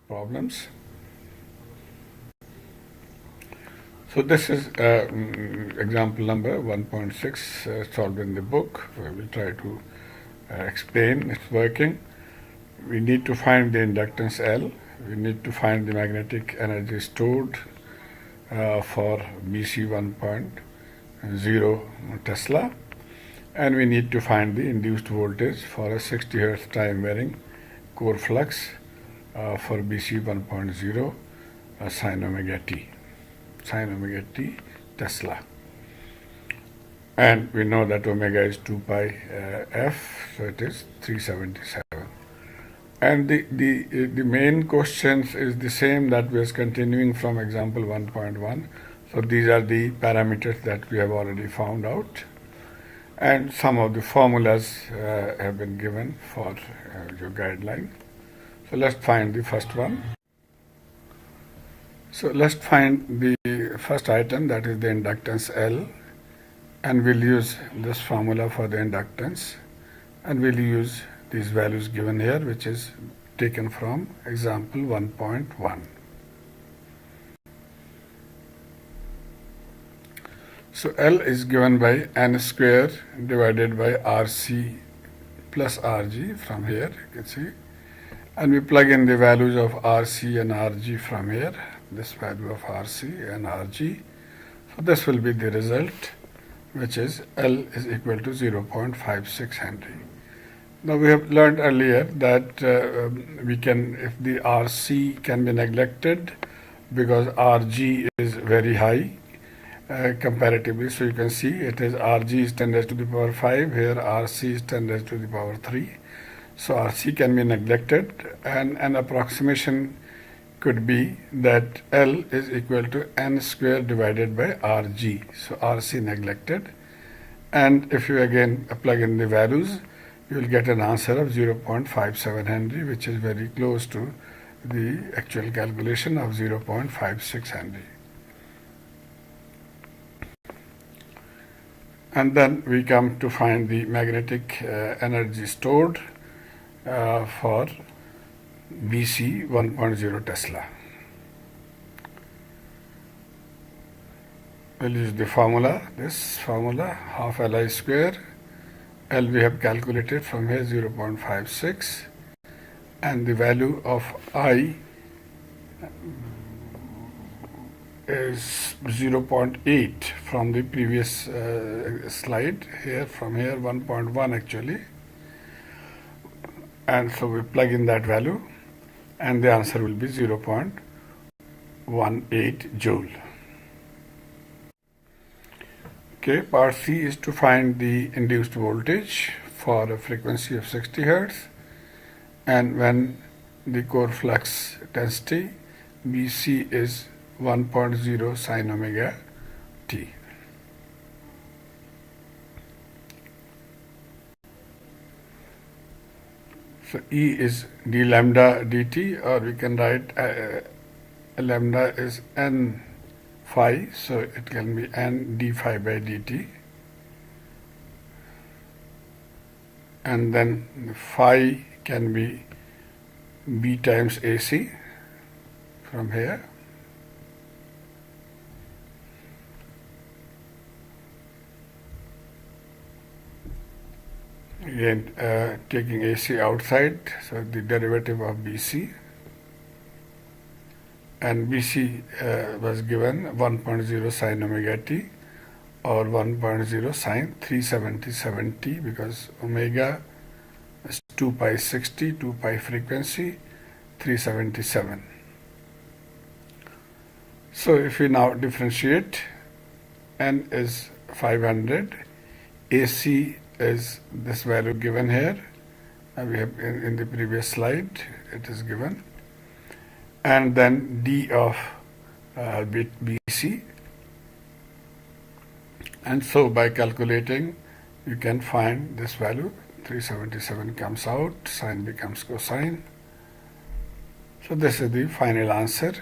problems. So this is example number 1.6 solved in the book. We will try to explain its working. We need to find the inductance L. We need to find the magnetic energy stored for BC 1.0 Tesla, and we need to find the induced voltage for a 60 Hertz time varying core flux for BC 1.0 sin omega t Tesla. And we know that omega is 2 pi f, so it is 377. And the main questions is the same that was continuing from example 1.1. So these are the parameters that we have already found out, and some of the formulas have been given for your guideline. So let's find the first one. So let's find the first item, that is the inductance L, and we'll use this formula for the inductance, and we'll use these values given here, which is taken from example 1.1. So L is given by n square divided by RC plus RG from here, you can see, and we plug in the values of RC and RG from here, this value of RC and RG. So this will be the result, which is L is equal to 0.56 Henry. Now we have learned earlier that we can, if the RC can be neglected because RG is very high comparatively. So you can see it is RG is 10 raised to the power 5, here RC is 10 raised to the power 3. So RC can be neglected, and an approximation could be that L is equal to n square divided by RG. So RC neglected, and if you again plug in the values, you will get an answer of 0.57 Henry, which is very close to the actual calculation of 0.56 Henry. And then we come to find the magnetic energy stored for BC 1.0 Tesla. We'll use the formula, this formula, half Li square. L we have calculated from here 0.56, and the value of I is 0.8 from the previous slide, here from here 1.1 actually, and so we plug in that value and the answer will be 0.18 joule. Okay, part C is to find the induced voltage for a frequency of 60 Hertz, and when the core flux density BC is 1.0 sin omega t. So E is d lambda dt, or we can write lambda is n phi, so it can be n d phi by dt, and then phi can be b times AC from here, again taking AC outside, so the derivative of BC, and BC was given 1.0 sin omega t, or 1.0 sin 377t, because omega is 2 pi 60, 2 pi frequency, 377. So if we now differentiate, n is 500, AC is this value given here, we have in the previous slide it is given, and then D of bit BC, and so by calculating you can find this value, 377 comes out, sine becomes cosine. So this is the final answer.